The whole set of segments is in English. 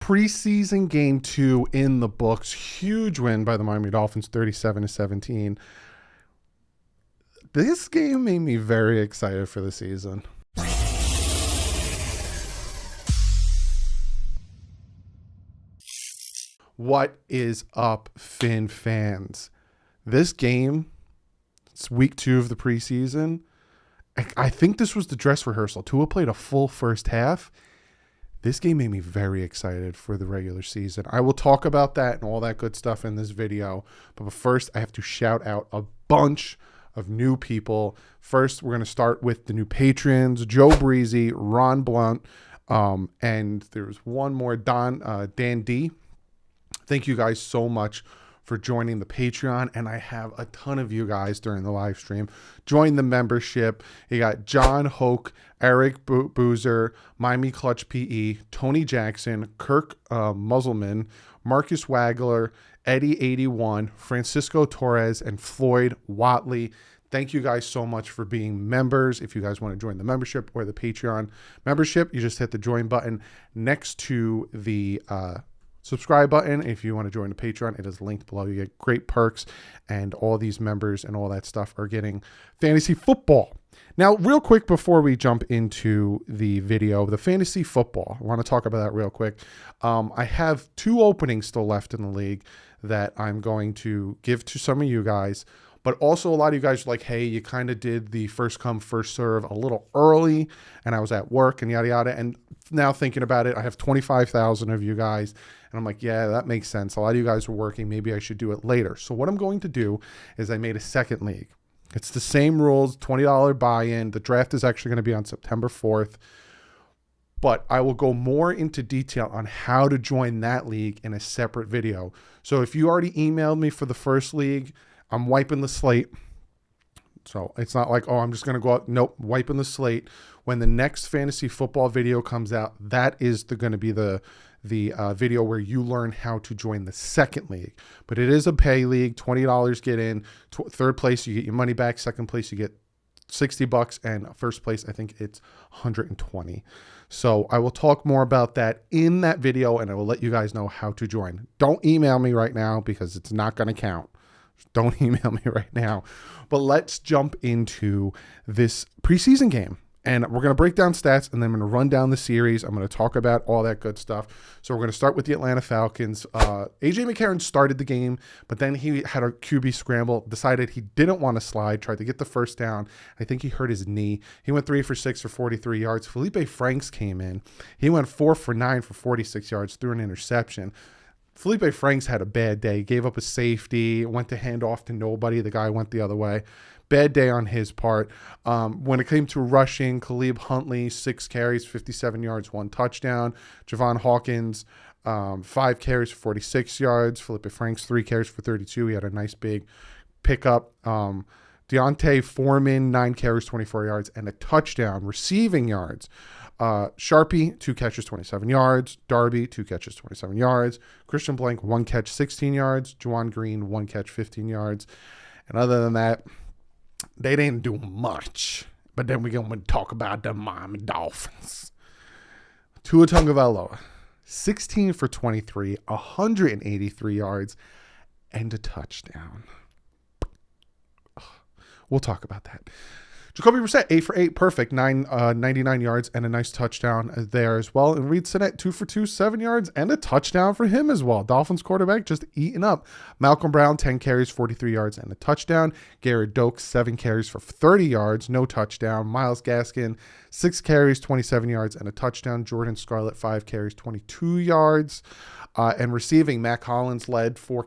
preseason game 2 in the books. Huge win by the Miami Dolphins, 37-17. This game made me very excited for the season. What is up, Finn fans? This game, it's week 2 of the preseason. I think this was the dress rehearsal. Tua played a full first half. This game made me very excited for the regular season. I will talk about that and all that good stuff in this video. But first, I have to shout out a bunch of new people. First, we're going to start with the new patrons, Joe Breezy, Ron Blunt, and there's one more, Dan D. Thank you guys so much for joining the Patreon, and I have a ton of you guys during the live stream join the membership. You got John Hoke, Eric Boozer, Miami Clutch PE, Tony Jackson, Kirk Muzzleman, Marcus Wagler, Eddie 81, Francisco Torres, and Floyd Watley. Thank you guys so much for being members. If you guys want to join the membership or the Patreon membership, you just hit the join button next to the subscribe button. If you want to join the Patreon, it is linked below. You get great perks, and all these members and all that stuff are getting fantasy football. Now, real quick before we jump into the video, the fantasy football, I want to talk about that real quick. I have 2 openings still left in the league that I'm going to give to some of you guys. But also a lot of you guys are like, hey, you kind of did the first come, first serve a little early, and I was at work and yada, yada. And now thinking about it, I have 25,000 of you guys. And I'm like, yeah, that makes sense. A lot of you guys are working. Maybe I should do it later. So what I'm going to do is I made a second league. It's the same rules, $20 buy-in. The draft is actually going to be on September 4th. But I will go more into detail on how to join that league in a separate video. So if you already emailed me for the first league, I'm wiping the slate. So it's not like, oh, I'm just going to go out. Nope, wiping the slate. When the next fantasy football video comes out, that is going to be the video where you learn how to join the second league. But it is a pay league, $20 get in. Third place, you get your money back. Second place, you get $60, and first place, I think it's $120. So I will talk more about that in that video, and I will let you guys know how to join. Don't email me right now because it's not going to count. Don't email me right now. But let's jump into this preseason game. And we're going to break down stats, and then I'm going to run down the series. I'm going to talk about all that good stuff. So we're going to start with the Atlanta Falcons. A.J. McCarron started the game, but then he had a QB scramble, decided he didn't want to slide, tried to get the first down. I think he hurt his knee. He went 3 for 6 for 43 yards. Felipe Franks came in. He went 4 for 9 for 46 yards, threw an interception. Felipe Franks had a bad day, gave up a safety, went to hand off to nobody. The guy went the other way. Bad day on his part. When it came to rushing, Khalib Huntley, 6 carries, 57 yards, 1 touchdown. Javon Hawkins, 5 carries for 46 yards. Felipe Franks, 3 carries for 32. He had a nice big pickup. Deontay Foreman, 9 carries, 24 yards, and a touchdown. Receiving yards. Sharpie, 2 catches, 27 yards. Darby, 2 catches, 27 yards. Christian Blank, 1 catch, 16 yards. Juwan Green, 1 catch, 15 yards. And other than that, they didn't do much. But then we're going to talk about the Miami Dolphins. Tua Tagovailoa, 16 for 23, 183 yards, and a touchdown. We'll talk about that. Jacoby Brissett, 8 for 8, perfect, 99 yards and a nice touchdown there as well. And Reed Sinnett, 2 for 2, 7 yards and a touchdown for him as well. Dolphins quarterback just eating up. Malcolm Brown, 10 carries, 43 yards and a touchdown. Garrett Doak, 7 carries for 30 yards, no touchdown. Myles Gaskin, 6 carries, 27 yards and a touchdown. Jordan Scarlett, 5 carries, 22 yards. And receiving, Mac Hollins led 4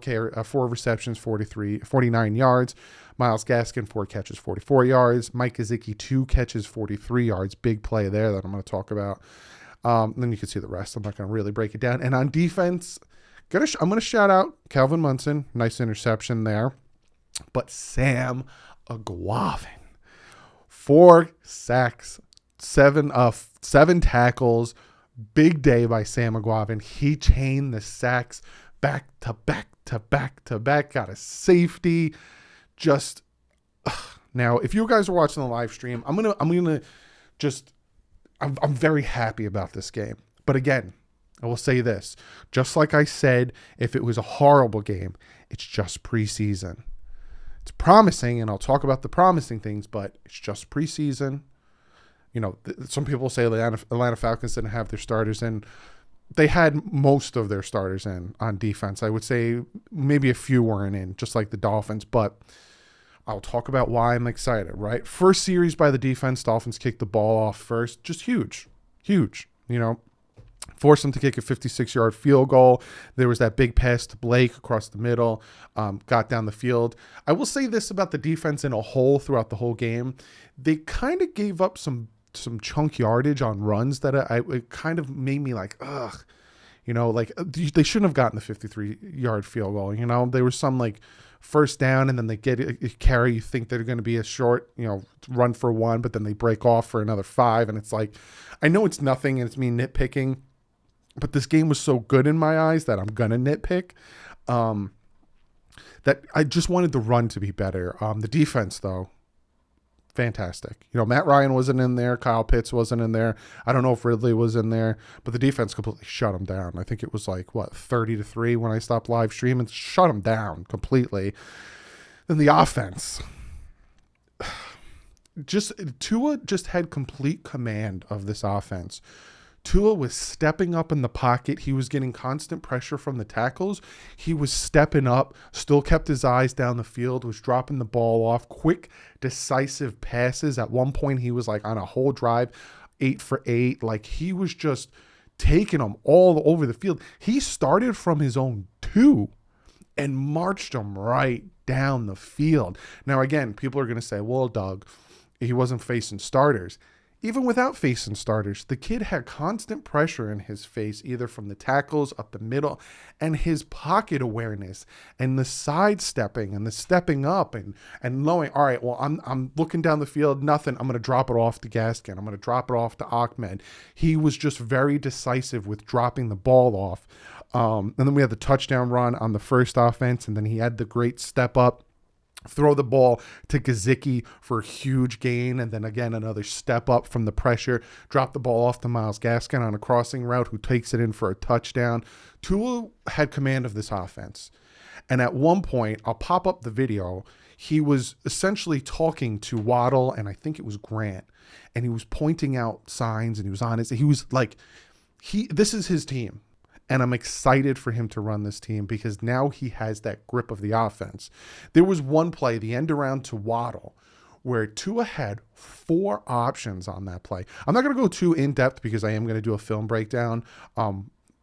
receptions, 49 yards. Myles Gaskin, 4 catches, 44 yards. Mike Gesicki, 2 catches, 43 yards. Big play there that I'm going to talk about. Then you can see the rest. I'm not going to really break it down. And on defense, I'm going to shout out Calvin Munson. Nice interception there. But Sam Aguavin, 4 sacks, 7 tackles. Big day by Sam Aguavin. He chained the sacks back to back to back to back. Got a safety. Now, if you guys are watching the live stream, I'm very happy about this game. But again, I will say this, just like I said, if it was a horrible game, it's just preseason. It's promising, and I'll talk about the promising things, but it's just preseason. You know, some people say the Atlanta Falcons didn't have their starters in. They had most of their starters in on defense. I would say maybe a few weren't in, just like the Dolphins, but I'll talk about why I'm excited, right? First series by the defense, Dolphins kicked the ball off first. Just huge, you know. Forced them to kick a 56-yard field goal. There was that big pass to Blake across the middle, got down the field. I will say this about the defense in a whole throughout the whole game. They kind of gave up some chunk yardage on runs that it kind of made me like, ugh. You know, like they shouldn't have gotten the 53-yard field goal. You know, there was some like first down and then they get a carry. You think they're going to be a short, you know, run for one, but then they break off for another 5. And it's like, I know it's nothing and it's me nitpicking, but this game was so good in my eyes that I'm going to nitpick. That I just wanted the run to be better. The defense, though, fantastic. You know, Matt Ryan wasn't in there. Kyle Pitts wasn't in there. I don't know if Ridley was in there, but the defense completely shut him down. I think it was like, 30-3 when I stopped live streaming. Shut him down completely. Then the offense. Tua just had complete command of this offense. Tua was stepping up in the pocket. He was getting constant pressure from the tackles. He was stepping up, still kept his eyes down the field, was dropping the ball off, quick, decisive passes. At one point, he was like on a whole drive, 8 for 8. Like he was just taking them all over the field. He started from his own 2 and marched them right down the field. Now, again, people are going to say, well, Doug, he wasn't facing starters. Even without facing starters, the kid had constant pressure in his face, either from the tackles up the middle, and his pocket awareness and the sidestepping and the stepping up and knowing, all right, well, I'm looking down the field, nothing. I'm going to drop it off to Gaskin. I'm going to drop it off to Ahmed. He was just very decisive with dropping the ball off. And then we had the touchdown run on the first offense, and then he had the great step up. Throw the ball to Gesicki for a huge gain, and then again another step up from the pressure. Drop the ball off to Myles Gaskin on a crossing route, who takes it in for a touchdown. Tua had command of this offense, and at one point, I'll pop up the video. He was essentially talking to Waddle, and I think it was Grant, and he was pointing out signs, and he was honest. He was like, this is his team. And I'm excited for him to run this team because now he has that grip of the offense. There was one play, the end around to Waddle, where Tua had 4 options on that play. I'm not going to go too in-depth because I am going to do a film breakdown.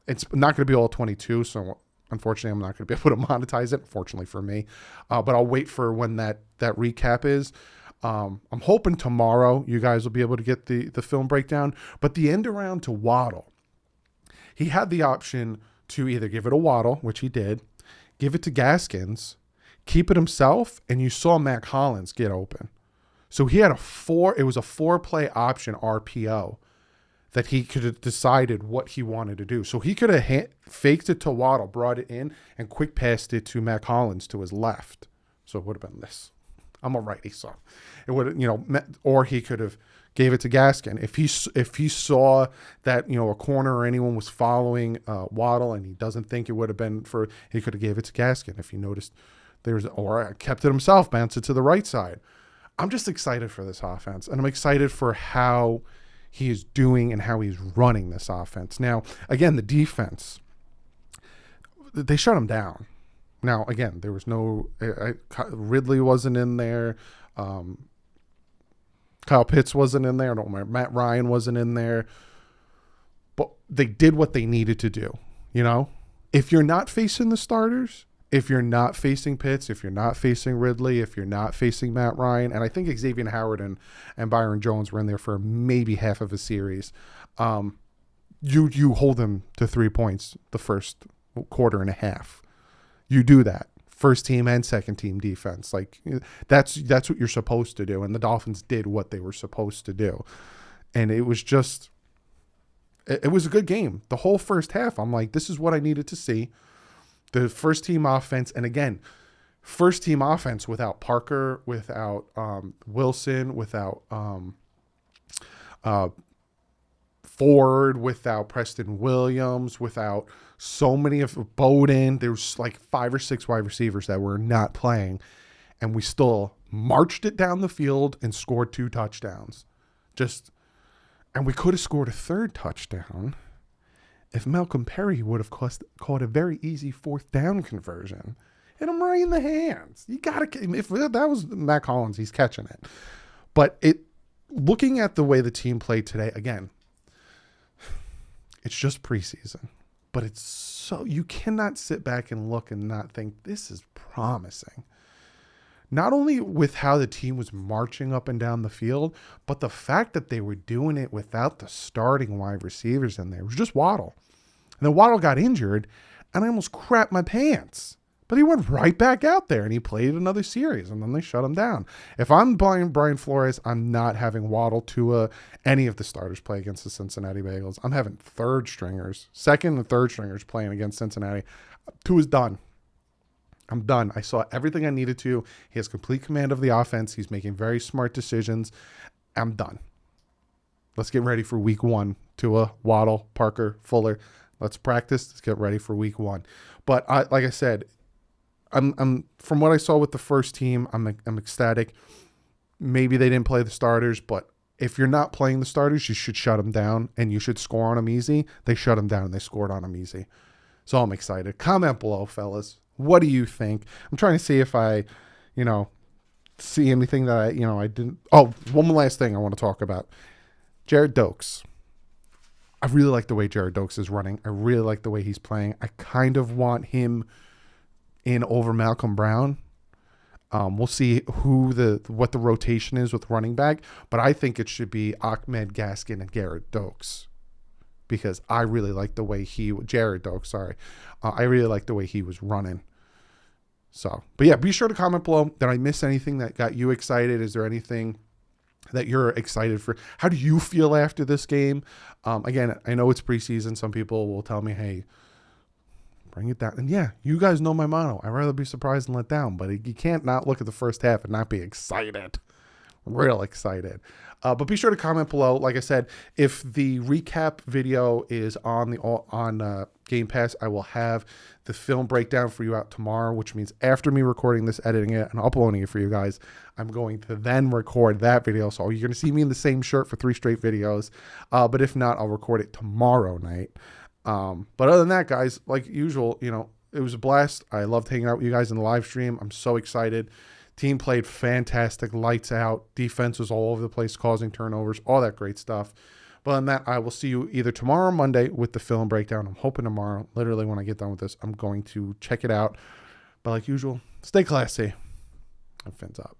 It's not going to be all 22, so unfortunately I'm not going to be able to monetize it, fortunately for me. But I'll wait for when that recap is. I'm hoping tomorrow you guys will be able to get the film breakdown. But the end around to Waddle, he had the option to either give it to Waddle, which he did, give it to Gaskins, keep it himself, and you saw Mac Hollins get open. So he had it was a 4-play option RPO that he could have decided what he wanted to do. So he could have faked it to Waddle, brought it in, and quick passed it to Mac Hollins to his left. So it would have been this. I'm a righty, so it would, or he could have gave it to Gaskin. If he saw that, a corner or anyone was following Waddle and he doesn't think it would have been he could have gave it to Gaskin. If he noticed or kept it himself, bounced it to the right side. I'm just excited for this offense, and I'm excited for how he is doing and how he's running this offense. Now, again, the defense, they shut him down. Now, again, there was no Ridley wasn't in there. Kyle Pitts wasn't in there. I don't remember. Matt Ryan wasn't in there. But they did what they needed to do. If you're not facing the starters, if you're not facing Pitts, if you're not facing Ridley, if you're not facing Matt Ryan, and I think Xavier Howard and Byron Jones were in there for maybe half of a series, you hold them to 3 points the first quarter and a half. You do that. First team and second team defense. Like that's what you're supposed to do. And the Dolphins did what they were supposed to do. And it was it was a good game. The whole first half, I'm like, this is what I needed to see. The first team offense. And again, first team offense without Parker, without Wilson, without Ford, without Preston Williams, without so many of Bowden. There's like 5 or 6 wide receivers that were not playing, and we still marched it down the field and scored 2 touchdowns. And we could have scored a 3rd touchdown if Malcolm Perry would have caught a very easy 4th down conversion. Hit him right in the hands. You got to, if that was Matt Collins, he's catching it. But looking at the way the team played today, again, it's just preseason. But it's so, you cannot sit back and look and not think this is promising. Not only with how the team was marching up and down the field, but the fact that they were doing it without the starting wide receivers in there. It was just Waddle. And then Waddle got injured, and I almost crapped my pants. But he went right back out there, and he played another series, and then they shut him down. If I'm buying Brian Flores, I'm not having Waddle, Tua, any of the starters play against the Cincinnati Bengals. I'm having 3rd stringers, 2nd and 3rd stringers playing against Cincinnati. Tua's done. I'm done. I saw everything I needed to. He has complete command of the offense. He's making very smart decisions. I'm done. Let's get ready for week 1. Tua, Waddle, Parker, Fuller. Let's practice. Let's get ready for week 1. But like I said, I'm from what I saw with the first team, I'm ecstatic. Maybe they didn't play the starters, but if you're not playing the starters, you should shut them down, and you should score on them easy. They shut them down, and they scored on them easy. So I'm excited. Comment below, fellas. What do you think? I'm trying to see if I, see anything that I didn't. Oh, one last thing I want to talk about. Jared Dokes. I really like the way Jared Dokes is running. I really like the way he's playing. I kind of want him in over Malcolm Brown. We'll see what the rotation is with running back, but I think it should be Ahmed Gaskin and Jared Dokes, because I really like the way Jared Dokes, sorry. I really like the way he was running. So, but yeah, be sure to comment below. Did I miss anything that got you excited? Is there anything that you're excited for? How do you feel after this game? Again, I know it's preseason. Some people will tell me, hey, bring it down. And yeah, you guys know my motto. I'd rather be surprised than let down. But you can't not look at the first half and not be excited. Real excited. But be sure to comment below. Like I said, if the recap video is on Game Pass, I will have the film breakdown for you out tomorrow, which means after me recording this, editing it, and uploading it for you guys, I'm going to then record that video. So you're going to see me in the same shirt for 3 straight videos. But if not, I'll record it tomorrow night. But other than that, guys, like usual, it was a blast. I loved hanging out with you guys in the live stream. I'm so excited. Team played fantastic, lights out. Defense was all over the place, causing turnovers, all that great stuff. But on that, I will see you either tomorrow or Monday with the film breakdown. I'm hoping tomorrow. Literally, when I get done with this, I'm going to check it out. But like usual, stay classy. And fins up.